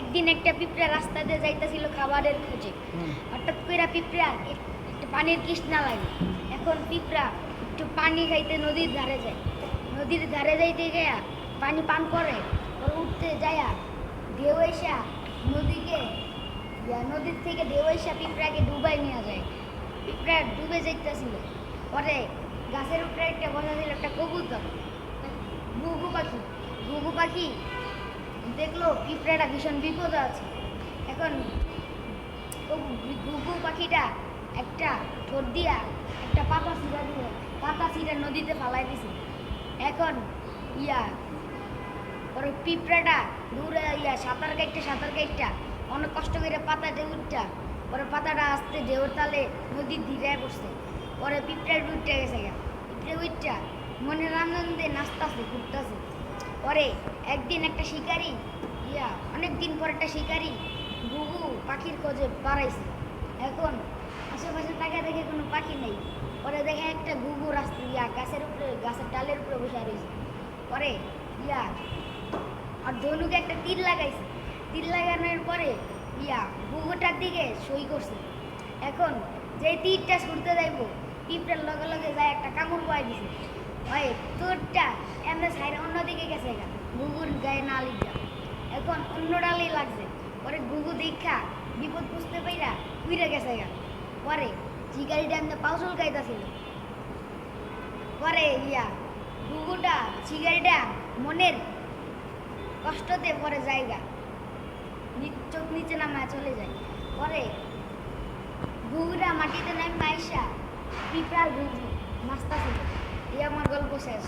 একদিন একটা পিঁপড়া রাস্তা দিয়ে যাইতেছিল খাবারের খোঁজে। হঠাৎ করে পিঁপড়া একটা পানির তৃষ্ণা লাগে। এখন পিঁপড়া একটু পানি খাইতে নদীর ধারে যায়। নদীর ধারে যাইতে গিয়া পানি পান করে, ওর উঠতে যায়া ঢেউ এসা নদীকে নদীর থেকে ঢেউ এসা পিঁপড়াকে ডুবাই নিয়ে যায়। পিঁপড়া ডুবে যাইতেছিল। পরে গাছের উপরে একটা বসা ছিল একটা কবুতর, ঘুঘু পাখি। ঘুঘু পাখি দেখলো পিঁপড়াটা ভীষণ বিপদে আছে। এখন ঘুঘু পাখিটা একটা ঠোঁট দিয়া একটা পাতা ছিঁড়া দিল, পাতা ছিঁড়া নদীতে ফালাই দিছে। এখন পরে পিঁপড়াটা দূরে সাঁতার কাটটা অনেক কষ্ট করে পাতাটা উঠটা, পরে পাতাটা আসতে ঢেউর তালে নদীর ধীরে পড়ছে। পরে পিঁপড়াটা উঠতে গেছে গা, পিঁপড়ে উঠটা মনের আনন্দে নাচতাছে ঘুরতেছে। পরে একদিন একটা শিকারি অনেকদিন পর একটা শিকারি ঘুঘু পাখির খোঁজে বাড়াইছে। এখন আশেপাশে তাকে দেখে কোনো পাখি নেই। পরে দেখে একটা ঘুঘু রাস্তা গাছের উপরে, গাছের ডালের উপরে বসে রয়েছে। পরে আর ধনুকে একটা তীর লাগাইছে। তীর লাগানোর পরে ঘুঘুটার দিকে সই করছে। এখন যে তীরটা ছুটতে যাইব, পিঁপড়ার লগে লগে যায় একটা কামড় বয় দিছে। হয় তোরটা এমনি সাইড অন্যদিকে গেছে গা, ঘুঘুর গায়ে না লিখা। এখন অন্য ডালেই লাগছে। পরে ঘুঘু দেখা বিপদ বুঝতে পাইরা উইরে গেছে গা। পরে শিকারিটা এমনি পাউসল খাইতেছিল। পরে ঘুঘুটা শিকারিটা মনের কষ্টতে পরে জায়গা চোখ নিচে নামায় চলে যায়। পরে ঘুঘুরা মাটিতে নামে আইসা পিঁপড়ার ঘুঘু নাচতা ছিল। এই আমার গল্প শেষ।